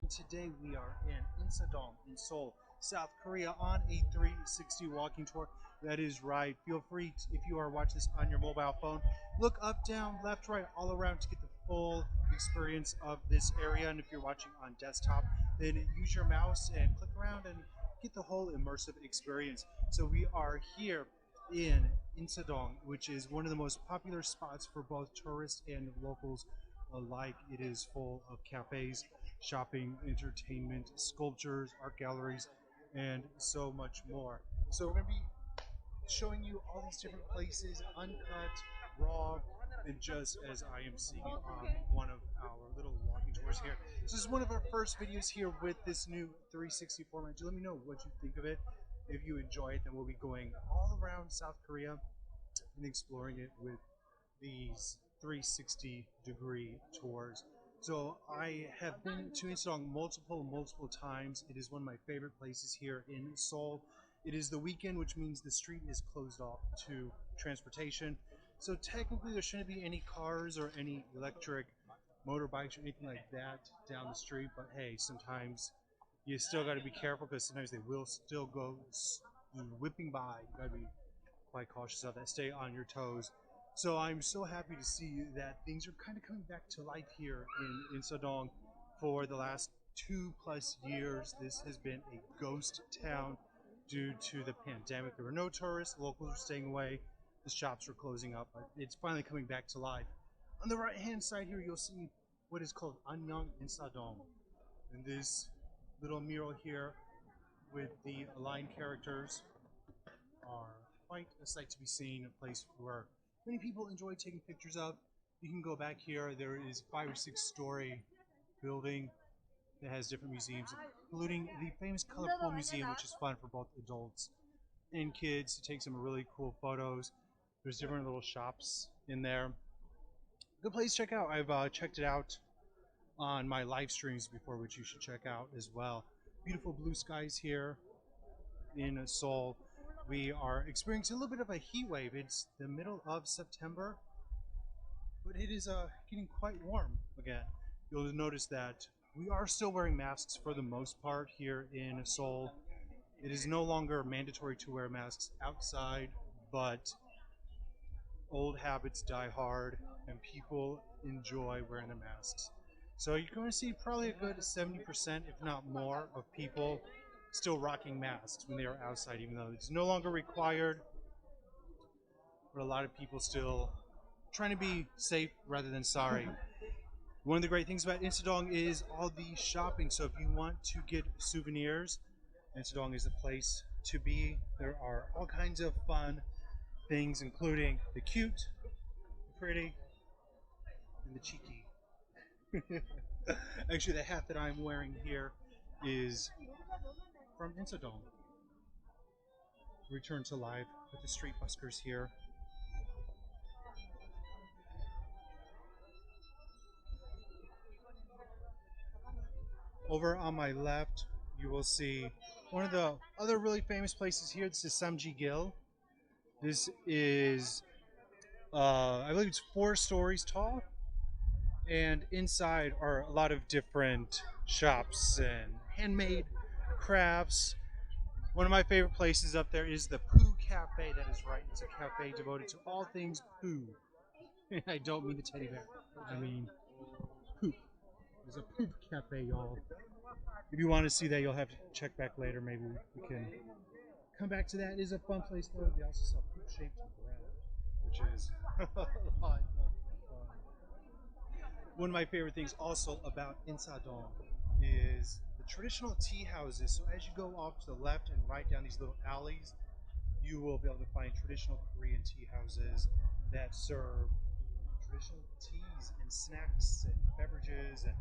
and today we are in Insadong in Seoul, South Korea on a 360 walking tour. That is right. Feel free, if you are watching this on your mobile phone, look up, down, left, right, all around to get the full experience of this area. And if you're watching on desktop, then use your mouse and click around and get the whole immersive experience. So we are here in Insadong, which is one of the most popular spots for both tourists and locals alike. It is full of cafes, shopping, entertainment, sculptures, art galleries, and so much more. So we're going to be showing you all these different places, uncut, raw, and just as I am seeing it on one of our little walking tours here. So this is one of our first videos here with this new 360 format. Do let me know what you think of it. If you enjoy it, then we'll be going all around South Korea and exploring it with these 360-degree tours. So I have been to Insadong multiple times. It is one of my favorite places here in Seoul. It is the weekend, which means the street is closed off to transportation. So technically there shouldn't be any cars or any electric motorbikes or anything like that down the street. But hey, sometimes you still got to be careful because sometimes they will still go whipping by. You got to be quite cautious of that. Stay on your toes. So I'm so happy to see that things are kind of coming back to life here in Insadong. For the last 2+ years, this has been a ghost town due to the pandemic. There were no tourists, locals were staying away, the shops were closing up, but it's finally coming back to life. On the right hand side here, you'll see what is called Anyang Insadong. And this little mural here with the aligned characters are quite a sight to be seen, a place where many people enjoy taking pictures of. You can go back here. There is a 5 or 6 story building that has different museums, including the famous Colorful Museum, which is fun for both adults and kids to take some really cool photos. There's different little shops in there. Good place to check out. I've checked it out on my live streams before, which you should check out as well. Beautiful blue skies here in Seoul. We are experiencing a little bit of a heat wave. It's the middle of September, but it is getting quite warm again. You'll notice that we are still wearing masks for the most part here in Seoul. It is no longer mandatory to wear masks outside, but old habits die hard and people enjoy wearing their masks. So you're going to see probably a good 70%, if not more, of people still rocking masks when they are outside, even though it's no longer required. But a lot of people still trying to be safe rather than sorry. One of the great things about Insadong is all the shopping. So if you want to get souvenirs, Insadong is the place to be. There are all kinds of fun things, including the cute, the pretty, and the cheeky. Actually, the hat that I'm wearing here is from Insadong. Return to life with the street buskers here. Over on my left, you will see one of the other really famous places here. This is Samji-gil. This is, I believe it's 4 stories tall. And inside are a lot of different shops and handmade crafts. One of my favorite places up there is the Pooh Cafe. That is right. It's a cafe devoted to all things Pooh. I don't mean the teddy bear. I mean poop. There's a Poop Cafe, y'all. If you want to see that, you'll have to check back later. Maybe we can come back to that. It is a fun place, though. They also sell poop-shaped bread, which is a lot of fun. One of my favorite things also about Insadong is the traditional tea houses. So as you go off to the left and right down these little alleys, you will be able to find traditional Korean tea houses that serve traditional teas and snacks and beverages and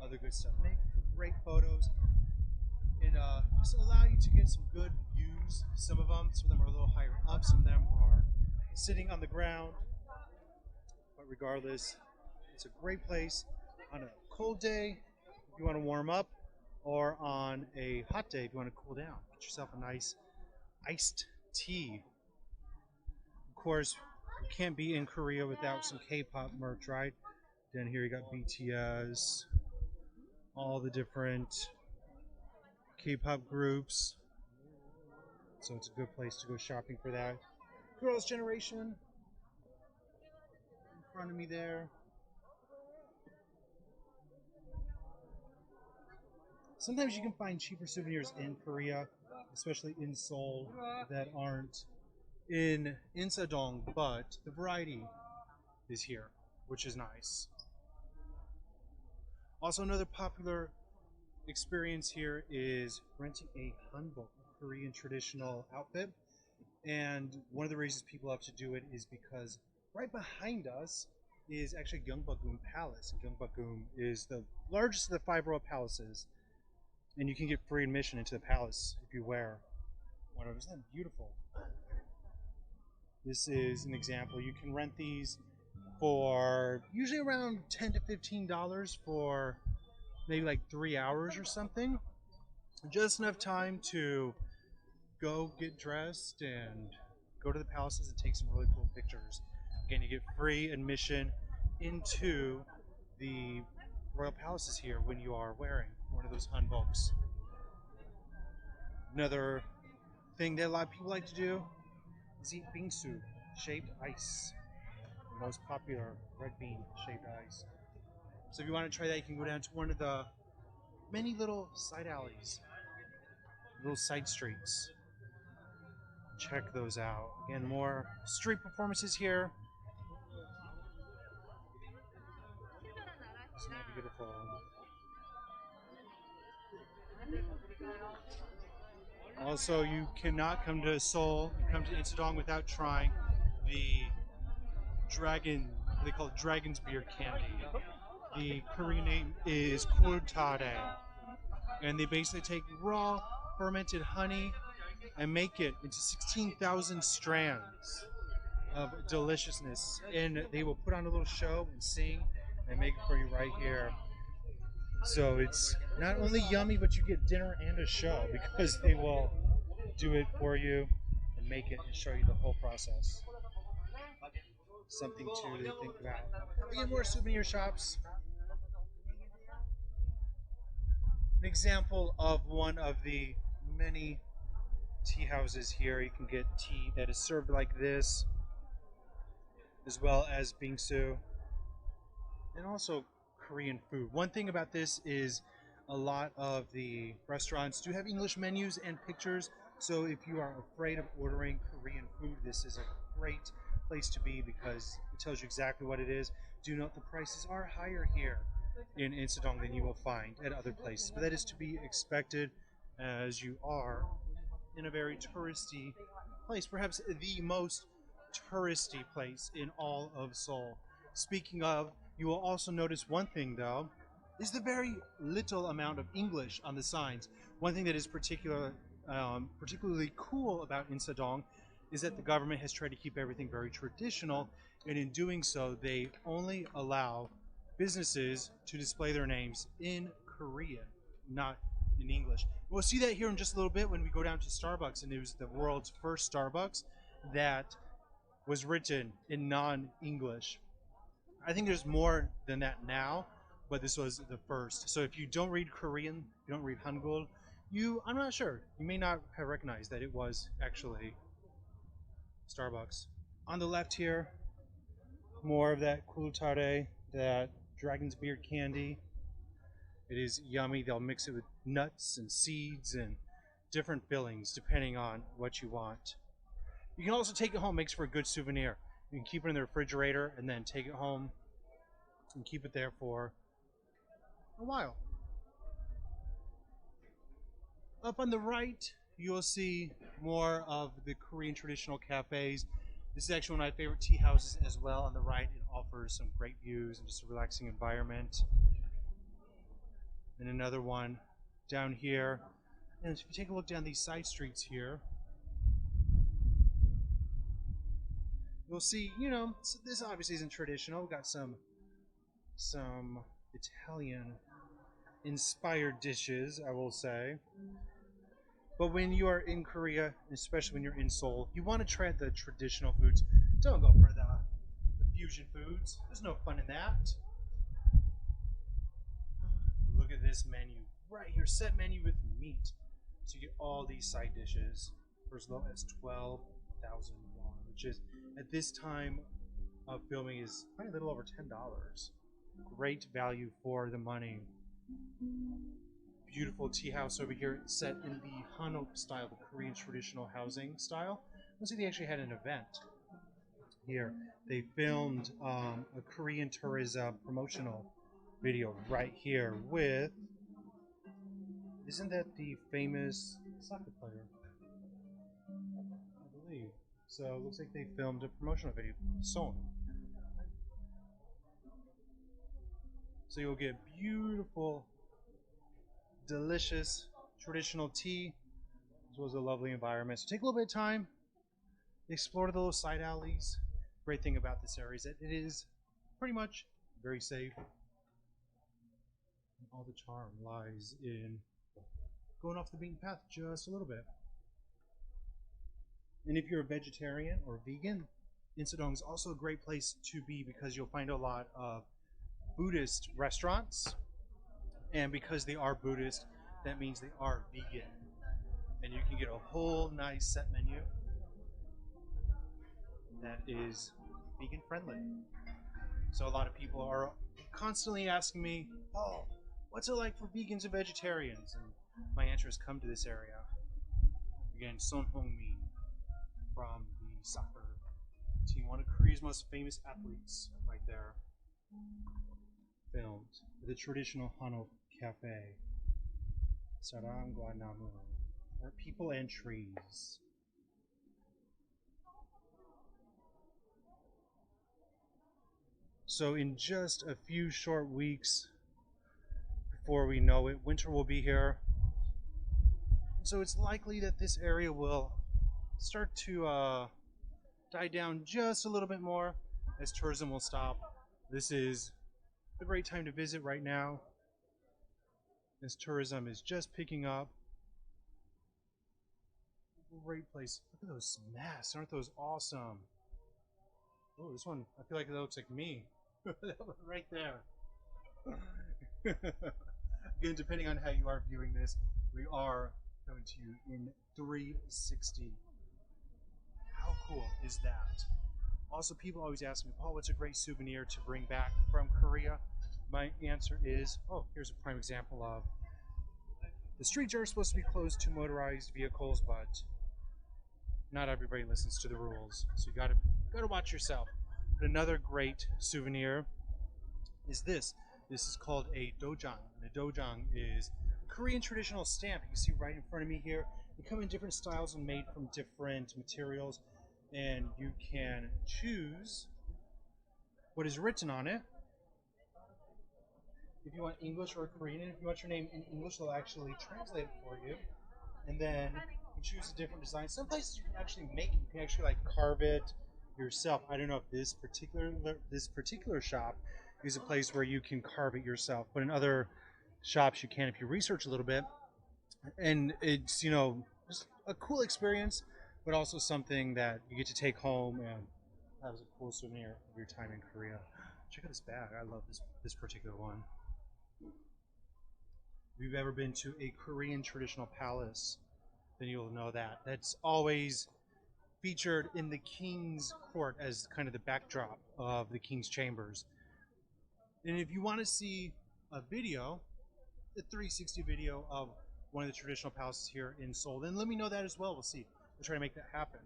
other good stuff. Make great photos and just allow you to get some good views. Some of them are a little higher up, some of them are sitting on the ground, but regardless, it's a great place on a cold day if you want to warm up, or on a hot day if you want to cool down. Get yourself a nice iced tea. Of course, you can't be in Korea without some K-pop merch, right? Then here you got BTS, all the different K-pop groups. So it's a good place to go shopping for that. Girls' Generation in front of me there. Sometimes you can find cheaper souvenirs in Korea, especially in Seoul, that aren't in Insadong, but the variety is here, which is nice. Also, another popular experience here is renting a hanbok, Korean traditional outfit. And one of the reasons people love to do it is because right behind us is actually Gyeongbokgung Palace. And Gyeongbokgung is the largest of the 5 royal palaces. And you can get free admission into the palace if you wear one of them. Isn't that beautiful? This is an example. You can rent these for usually around $10 to $15 for maybe like 3 hours or something. Just enough time to go get dressed and go to the palaces and take some really cool pictures. Again, you get free admission into the royal palaces here when you are wearing one of those hanboks. Another thing that a lot of people like to do is eat bingsu, shaped ice. The most popular red bean shaped ice. So if you want to try that, you can go down to one of the many little side alleys, little side streets. Check those out. Again, more street performances here. Isn't that beautiful? Also, you cannot come to Seoul, come to Insadong without trying the dragon, they call it dragon's beard candy. The Korean name is kultare. And they basically take raw fermented honey and make it into 16,000 strands of deliciousness. And they will put on a little show and sing and make it for you right here. So it's not only yummy, but you get dinner and a show because they will do it for you and make it and show you the whole process. Something to think about. Again, more souvenir shops. An example of one of the many tea houses here. You can get tea that is served like this, as well as bingsu, and also Korean food. One thing about this is a lot of the restaurants do have English menus and pictures, so if you are afraid of ordering Korean food, this is a great place to be because it tells you exactly what it is. Do note the prices are higher here in Insadong than you will find at other places, but that is to be expected as you are in a very touristy place, perhaps the most touristy place in all of Seoul. Speaking of, you will also notice one thing though, is the very little amount of English on the signs. One thing that is particularly cool about Insadong is that the government has tried to keep everything very traditional, and in doing so, they only allow businesses to display their names in Korean, not in English. We'll see that here in just a little bit when we go down to Starbucks, and it was the world's first Starbucks that was written in non-English. I think there's more than that now, but this was the first. So if you don't read Korean, you don't read Hangul, I'm not sure. You may not have recognized that it was actually Starbucks. On the left here, more of that kultare, that dragon's beard candy. It is yummy. They'll mix it with nuts and seeds and different fillings depending on what you want. You can also take it home. Makes for a good souvenir. You can keep it in the refrigerator and then take it home and keep it there for a while. Up on the right, you'll see more of the Korean traditional cafes. This is actually one of my favorite tea houses as well. On the right, it offers some great views and just a relaxing environment. And another one down here. And if you take a look down these side streets here, you'll see, this obviously isn't traditional. We've got some Italian inspired dishes, I will say. But when you are in Korea, especially when you're in Seoul, you want to try the traditional foods. Don't go for the fusion foods. There's no fun in that. Look at this menu right here, set menu with meat. So you get all these side dishes for as low as 12,000 won, which is at this time of filming is probably a little over $10. Great value for the money. Beautiful tea house over here, set in the Hanok style, the Korean traditional housing style. Looks like they actually had an event here. They filmed a Korean tourism promotional video right here with, isn't that the famous soccer player? I believe. So it looks like they filmed a promotional video, Seoul. So you'll get beautiful, delicious, traditional tea, as well as a lovely environment. So take a little bit of time, explore the little side alleys. Great thing about this area is that it is pretty much very safe. And all the charm lies in going off the beaten path just a little bit. And if you're a vegetarian or vegan, Insadong is also a great place to be because you'll find a lot of Buddhist restaurants. And because they are Buddhist, that means they are vegan. And you can get a whole nice set menu that is vegan friendly. So a lot of people are constantly asking me, oh, what's it like for vegans and vegetarians? And my answer is come to this area. Again, Son Heung-min from the soccer team, one of Korea's most famous athletes right there. Filmed the traditional Hanok Cafe. Sarangwa Namu. Or people and trees. So in just a few short weeks before we know it, winter will be here. So it's likely that this area will start to die down just a little bit more as tourism will stop. This is a great time to visit right now as tourism is just picking up. Great place. Look at those masks. Aren't those awesome? Oh, this one, I feel like it looks like me. Right there. Again, depending on how you are viewing this, we are coming to you in 360. How cool is that? Also, people always ask me, Paul, what's a great souvenir to bring back from Korea? My answer is, oh, here's a prime example of the streets are supposed to be closed to motorized vehicles, but not everybody listens to the rules. So you gotta watch yourself. But another great souvenir is this. This is called a dojang. And a dojang is a Korean traditional stamp. You can see right in front of me here. They come in different styles and made from different materials. And you can choose what is written on it. If you want English or Korean, and if you want your name in English, they'll actually translate it for you. And then you choose a different design. Some places you can actually make it. You can actually like carve it yourself. I don't know if this particular shop is a place where you can carve it yourself, but in other shops you can if you research a little bit. And it's, you know, just a cool experience, but also something that you get to take home and have as a cool souvenir of your time in Korea. Check out this bag. I love this particular one. If you've ever been to a Korean traditional palace, then you'll know that. That's always featured in the king's court as kind of the backdrop of the king's chambers. And if you want to see a video, a 360 video of one of the traditional palaces here in Seoul, then let me know that as well. We'll see. We'll try to make that happen.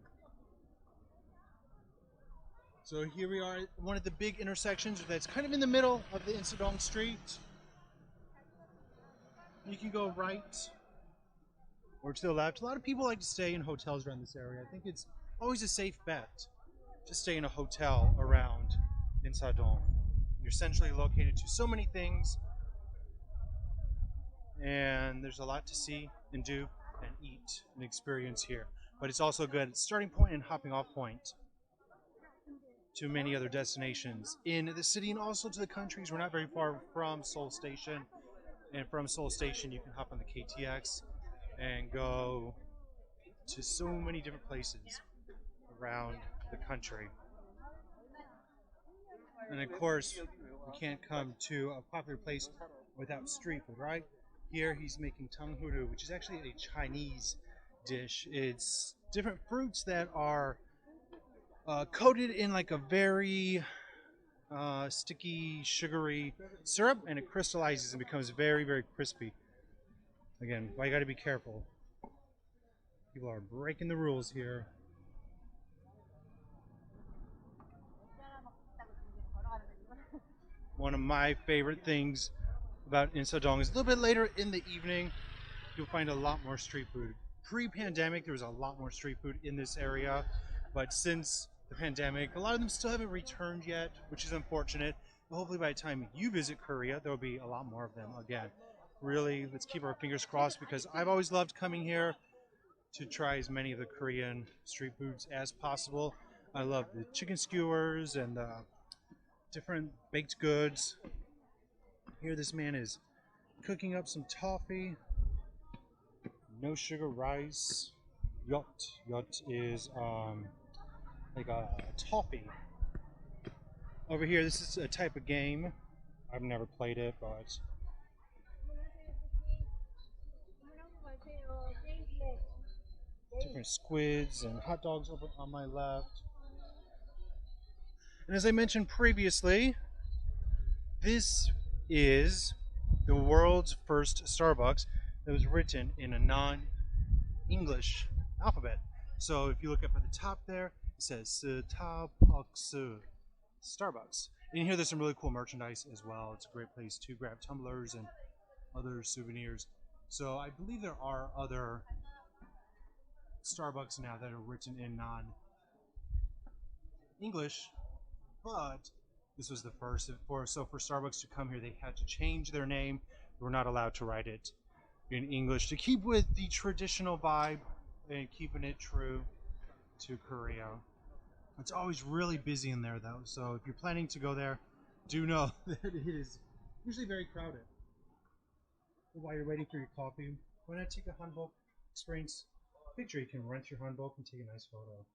So here we are at one of the big intersections that's kind of in the middle of the Insadong Street. You can go right or to the left. A lot of people like to stay in hotels around this area. I think it's always a safe bet to stay in a hotel around Insadong. You're centrally located to so many things, and there's a lot to see and do and eat and experience here. But it's also a good starting point and hopping off point to many other destinations in the city and also to the countries. We're not very far from Seoul Station, and from Seoul Station you can hop on the KTX and go to so many different places around the country. And of course, we can't come to a popular place without street food, right? Here he's making tanghuru, which is actually a Chinese dish. It's different fruits that are coated in like a very sticky, sugary syrup, and it crystallizes and becomes very, very crispy. Again, why you got to be careful. People are breaking the rules here. One of my favorite things about Insadong is a little bit later in the evening, you'll find a lot more street food. Pre-pandemic, there was a lot more street food in this area, but since the pandemic, a lot of them still haven't returned yet, which is unfortunate. But hopefully by the time you visit Korea, there will be a lot more of them again. Really, let's keep our fingers crossed because I've always loved coming here to try as many of the Korean street foods as possible. I love the chicken skewers and the different baked goods. Here this man is cooking up some toffee. No sugar rice. Yacht. Yacht is like a toffee. Over here, this is a type of game. I've never played it, but different squids and hot dogs over on my left. And as I mentioned previously, this is the world's first Starbucks that was written in a non-English alphabet. So if you look up at the top there, it says Starbucks. Starbucks. And here there's some really cool merchandise as well. It's a great place to grab tumblers and other souvenirs. So I believe there are other Starbucks now that are written in non-English, but this was the first. So for Starbucks to come here, they had to change their name. They were not allowed to write it in English to keep with the traditional vibe and keeping it true to Korea. It's always really busy in there though, so if you're planning to go there, do know that it is usually very crowded. While you're waiting for your coffee, why not take a hanbok experience picture? You can rent your hanbok and take a nice photo.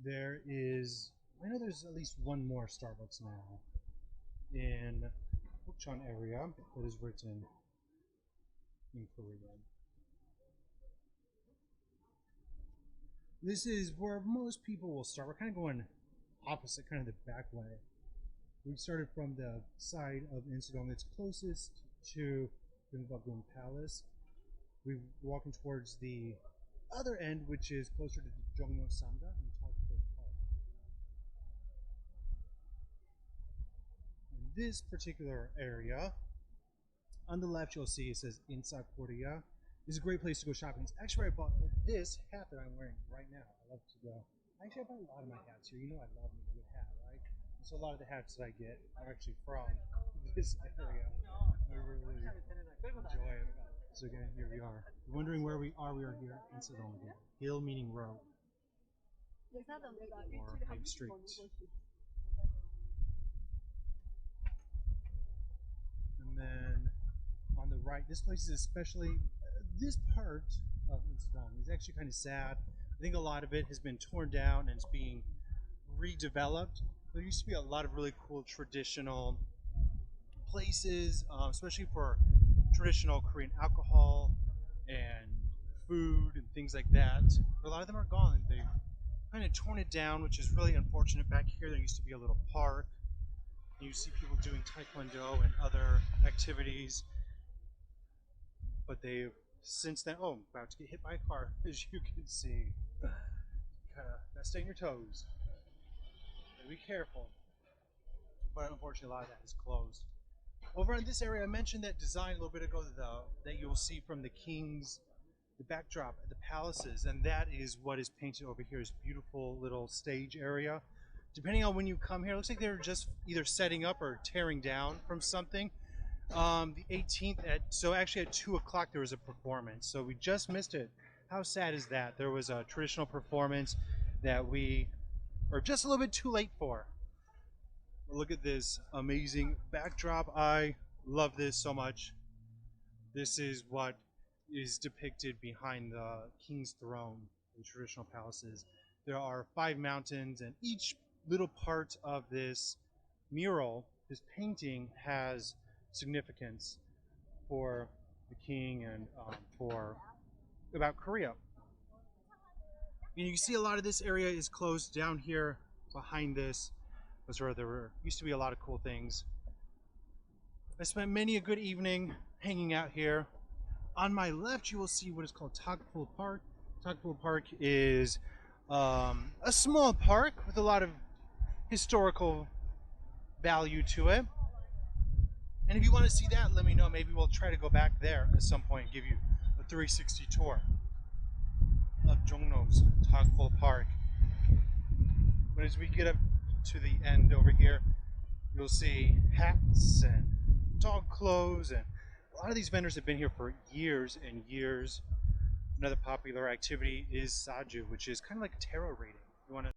There is, I know there's at least one more Starbucks now in Bukchon area that is written in Korean. This is where most people will start. We're kind of going opposite, kind of the back way. We started from the side of Insadong that's closest to Gyeongbagung Palace. We're walking towards the other end, which is closer to Jongno Samga and Tokyo Park. In this particular area, on the left you'll see it says Insa Korea. It's a great place to go shopping. It's actually where I bought this hat that I'm wearing right now. I love to go. Actually, I buy a lot of my hats here. You know I love me a good hat, right? And so a lot of the hats that I get are actually from this area. I really enjoy it. So again, here we are. You're wondering where we are. We are here in Insadong again. Hill meaning road. Or Main Street. And then on the right, this place is especially, this part of Insadong is actually kind of sad. I think a lot of it has been torn down and is being redeveloped. There used to be a lot of really cool traditional places, especially for traditional Korean alcohol and food and things like that. But a lot of them are gone. They've kind of torn it down, which is really unfortunate. Back here, there used to be a little park. You see people doing taekwondo and other activities. But they've since then, oh, I'm about to get hit by a car, as you can see. Gotta stay on your toes. Gotta be careful. But unfortunately, a lot of that is closed. Over in this area, I mentioned that design a little bit ago, though, that you'll see from the the backdrop at the palaces, and that is what is painted over here. Is beautiful little stage area. Depending on when you come here, it looks like they're just either setting up or tearing down from something. The 18th so actually at 2 o'clock there was a performance, so we just missed it. How sad is that? There was a traditional performance that we are just a little bit too late for. Look at this amazing backdrop. I love this so much. This is what is depicted behind the king's throne in traditional palaces. There are 5 mountains, and each little part of this mural, his painting, has significance for the king and for about Korea. And you can see a lot of this area is closed down here behind this. Was where there used to be a lot of cool things. I spent many a good evening hanging out here. On my left, you will see what is called Tagpul Park. Tagpul Park is a small park with a lot of historical value to it. And if you want to see that, let me know. Maybe we'll try to go back there at some point and give you a 360 tour of Jongno's Tagpul Park. But as we get up to the end over here, you'll see hats and dog clothes, and a lot of these vendors have been here for years and years. Another popular activity is Saju, which is kind of like a tarot reading. You want to